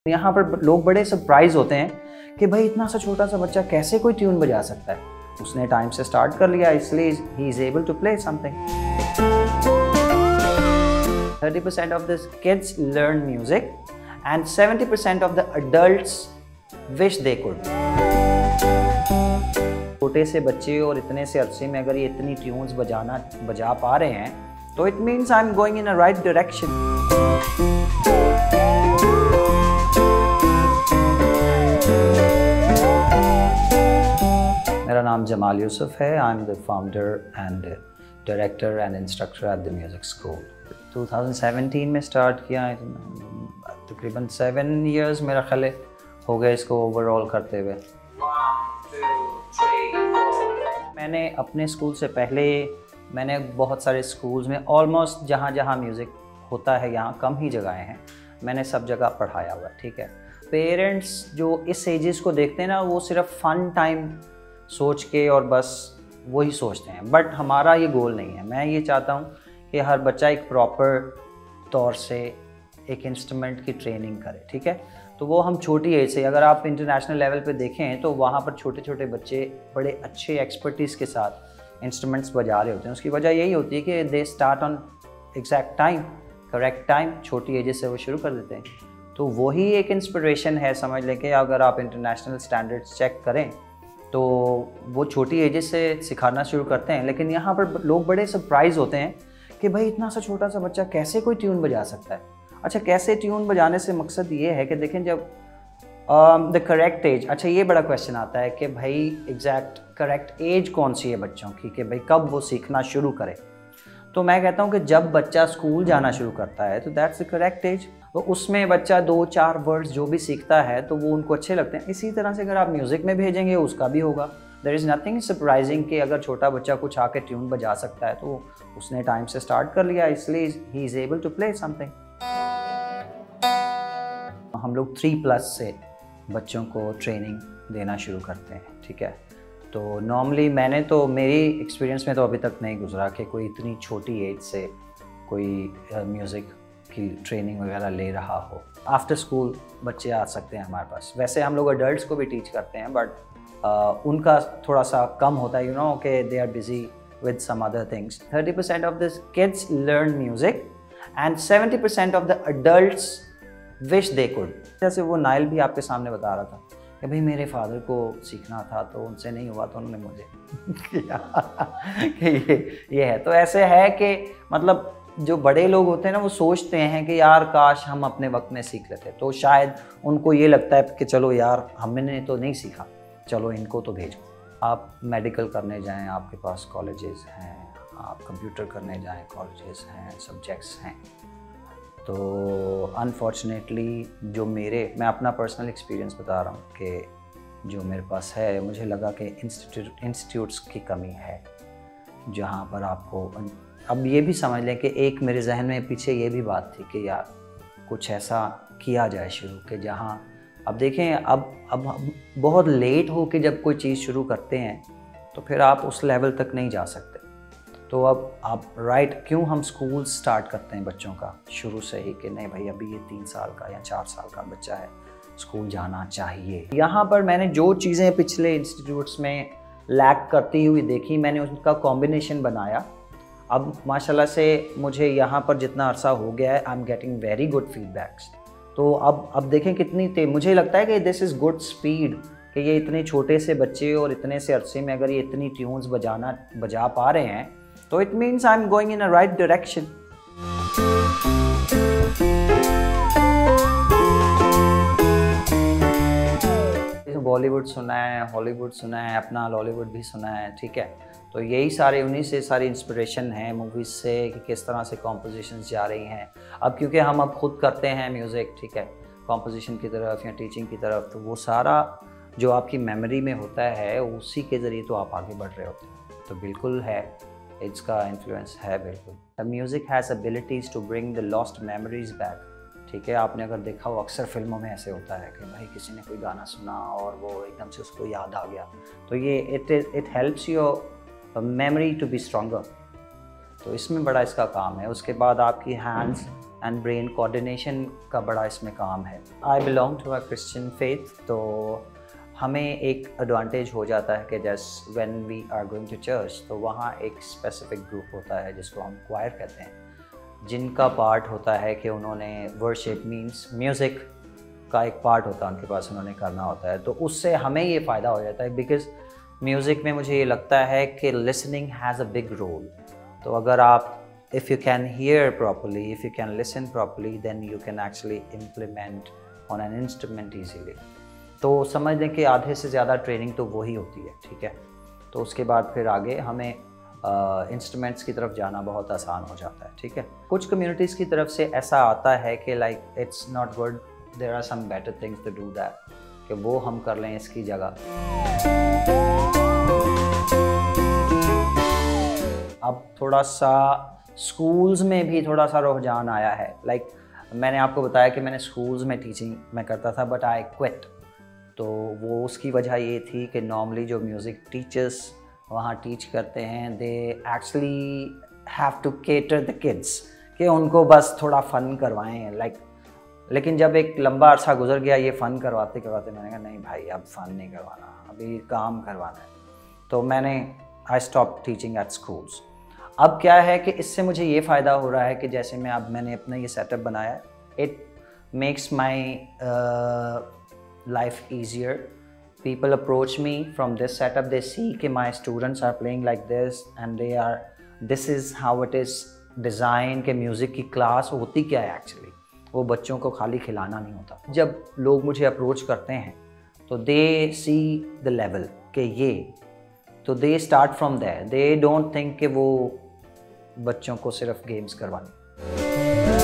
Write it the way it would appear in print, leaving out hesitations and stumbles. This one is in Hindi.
यहाँ पर लोग बड़े सरप्राइज होते हैं कि भाई इतना सा छोटा सा बच्चा कैसे कोई ट्यून बजा सकता है। उसने टाइम से स्टार्ट कर लिया, इसलिए he is able to play something. 30% of the kids learn music and 70% of the adults wish they could। छोटे से बच्चे और इतने से अरसे में अगर ये इतनी ट्यून्स बजा पा रहे हैं तो it means I am going in a right direction. मेरा नाम जमाल यूसुफ है। I am the founder and director and instructor at the music school. 2017 में स्टार्ट किया, तकरीबन 7 years मेरा ख्याल हो गया इसको ओवरऑल करते हुए। 1 2 3 4। मैंने अपने स्कूल से पहले मैंने बहुत सारे स्कूल्स में ऑलमोस्ट जहाँ जहाँ म्यूज़िक होता है, यहाँ कम ही जगहें हैं, मैंने सब जगह पढ़ाया हुआ। ठीक है, पेरेंट्स जो इस एजेस को देखते हैं ना, वो सिर्फ फ़न टाइम सोच के और बस वही सोचते हैं, बट हमारा ये गोल नहीं है। मैं ये चाहता हूँ कि हर बच्चा एक प्रॉपर तौर से एक इंस्ट्रूमेंट की ट्रेनिंग करे। ठीक है, तो वो हम छोटी एज से, अगर आप इंटरनेशनल लेवल पे देखें तो वहाँ पर छोटे छोटे बच्चे बड़े अच्छे एक्सपर्टीज़ के साथ इंस्ट्रूमेंट्स बजा रहे होते हैं। उसकी वजह यही होती है कि they start on exact time, correct time, छोटी एज से वो शुरू कर देते हैं। तो वही एक इंस्पिरेशन है, समझ लें कि अगर आप इंटरनेशनल स्टैंडर्ड्स चेक करें तो वो छोटी एजेस से सिखाना शुरू करते हैं। लेकिन यहाँ पर लोग बड़े सरप्राइज होते हैं कि भाई इतना सा छोटा सा बच्चा कैसे कोई ट्यून बजा सकता है। अच्छा, कैसे ट्यून बजाने से मकसद ये है कि देखें, जब द करेक्ट एज, अच्छा ये बड़ा क्वेश्चन आता है कि भाई एग्जैक्ट करेक्ट एज कौन सी है बच्चों की, कि भाई कब वो सीखना शुरू करे। तो मैं कहता हूँ कि जब बच्चा स्कूल जाना शुरू करता है तो दैट्स द करेक्ट एज। तो उसमें बच्चा 2-4 वर्ड्स जो भी सीखता है तो वो उनको अच्छे लगते हैं। इसी तरह से अगर आप म्यूज़िक में भेजेंगे उसका भी होगा। देयर इज़ नथिंग सरप्राइजिंग कि अगर छोटा बच्चा कुछ आके ट्यून बजा सकता है तो उसने टाइम से स्टार्ट कर लिया, इसलिए he is able to play something. हम लोग 3+ से बच्चों को ट्रेनिंग देना शुरू करते हैं। ठीक है, तो नॉर्मली मैंने तो मेरी एक्सपीरियंस में तो अभी तक नहीं गुजरा कि कोई इतनी छोटी एज से कोई म्यूज़िक की ट्रेनिंग वगैरह ले रहा हो। आफ्टर स्कूल बच्चे आ सकते हैं हमारे पास। वैसे हम लोग अडल्ट्स को भी टीच करते हैं, बट उनका थोड़ा सा कम होता है, यू नो, कि they are busy with some other things. 30% of the kids learn music and 70% of the adults wish they could. जैसे वो नाइल भी आपके सामने बता रहा था कि भाई मेरे फादर को सीखना था तो उनसे नहीं हुआ, तो उन्होंने मुझे किया कि ये है। तो ऐसे है कि मतलब जो बड़े लोग होते हैं ना, वो सोचते हैं कि यार काश हम अपने वक्त में सीख लेते, तो शायद उनको ये लगता है कि चलो यार हमने तो नहीं सीखा, चलो इनको तो भेजो। आप मेडिकल करने जाएं, आपके पास कॉलेजेस हैं, आप कंप्यूटर करने जाएं, कॉलेजेस हैं, सब्जेक्ट्स हैं। तो अनफॉर्चुनेटली जो मैं अपना पर्सनल एक्सपीरियंस बता रहा हूँ कि जो मेरे पास है, मुझे लगा कि इंस्टीट्यूट्स की कमी है जहाँ पर आपको, अब ये भी समझ लें कि एक मेरे जहन में पीछे ये भी बात थी कि यार कुछ ऐसा किया जाए शुरू कि जहाँ, अब देखें, अब बहुत लेट हो के जब कोई चीज़ शुरू करते हैं तो फिर आप उस लेवल तक नहीं जा सकते। तो अब आप क्यों हम स्कूल स्टार्ट करते हैं बच्चों का शुरू से ही कि नहीं भाई अभी ये 3 साल का या 4 साल का बच्चा है, स्कूल जाना चाहिए। यहाँ पर मैंने जो चीज़ें पिछले इंस्टीट्यूट्स में लैक करती हुई देखी, मैंने उनका कॉम्बिनेशन बनाया। अब माशाल्लाह से मुझे यहाँ पर जितना अरसा हो गया है, I am getting very good feedbacks. तो अब देखें कितनी मुझे लगता है कि दिस इज़ गुड स्पीड, कि ये इतने छोटे से बच्चे और इतने से अरसे में अगर ये इतनी ट्यून्स बजा पा रहे हैं तो it means I am going in a right direction. Bollywood सुना है, हॉलीवुड सुना है, अपना लॉलीवुड भी सुना है। ठीक है, तो यही सारे उन्हीं से सारी इंस्पिरेशन है मूवीज़ से कि किस तरह से कॉम्पोजिशंस जा रही हैं। अब क्योंकि हम अब खुद करते हैं म्यूज़िक, ठीक है, कॉम्पोजिशन की तरफ या टीचिंग की तरफ, तो वो सारा जो आपकी मेमोरी में होता है उसी के ज़रिए तो आप आगे बढ़ रहे होते हैं। तो बिल्कुल है, इसका इन्फ्लुएंस है बिल्कुल। The music has abilities to bring the lost memories back. ठीक है, आपने अगर देखा हो अक्सर फिल्मों में ऐसे होता है कि भाई किसी ने कोई गाना सुना और वो एकदम से उसको याद आ गया, तो ये it helps your memory to be stronger. तो इसमें बड़ा इसका काम है। उसके बाद आपकी हैंड्स एंड ब्रेन कोऑर्डिनेशन का बड़ा इसमें काम है। I belong to a Christian faith, तो हमें एक एडवांटेज हो जाता है कि just when we are going to church, तो वहाँ एक स्पेसिफिक ग्रुप होता है जिसको हम क्वायर कहते हैं, जिनका पार्ट होता है कि उन्होंने वर्शिप मींस म्यूज़िक का एक पार्ट होता है उनके पास, उन्होंने करना होता है। तो उससे हमें ये फ़ायदा हो जाता है बिकॉज़ म्यूज़िक में मुझे ये लगता है कि listening has a big role. तो अगर आप if you can hear properly, if you can listen properly, then you can actually implement on an instrument easily. तो समझ लें कि आधे से ज़्यादा ट्रेनिंग तो वही होती है, ठीक है। तो उसके बाद फिर आगे हमें इंस्ट्रूमेंट्स की तरफ जाना बहुत आसान हो जाता है, ठीक है। कुछ कम्युनिटीज़ की तरफ से ऐसा आता है कि like it's not good, there are some better things to do that, कि वो हम कर लें इसकी जगह। अब थोड़ा सा स्कूल्स में भी थोड़ा सा रुझान आया है। लाइक मैंने आपको बताया कि मैंने स्कूल्स में टीचिंग में करता था, बट आई क्विट। तो वो उसकी वजह ये थी कि नॉर्मली जो म्यूज़िक टीचर्स वहाँ टीच करते हैं, they actually have to cater the kids, कि उनको बस थोड़ा फ़न करवाएं लाइक। लेकिन जब एक लंबा अरसा गुजर गया ये फ़न करवाते करवाते, मैंने कहा नहीं भाई अब फ़न नहीं करवाना, अभी काम करवाना है। तो I stop teaching eight schools. अब क्या है कि इससे मुझे ये फ़ायदा हो रहा है कि जैसे मैंने अपना ये सेटअप बनाया, it makes my life easier. People approach me from this setup, they see कि my students are playing like this and this is how it is designed, कि म्यूज़िक की क्लास होती क्या है एक्चुअली, वो बच्चों को खाली खिलाना नहीं होता। जब लोग मुझे अप्रोच करते हैं तो दे सी द लेवल के ये, तो they start from there, they don't think कि वो बच्चों को सिर्फ गेम्स करवानी।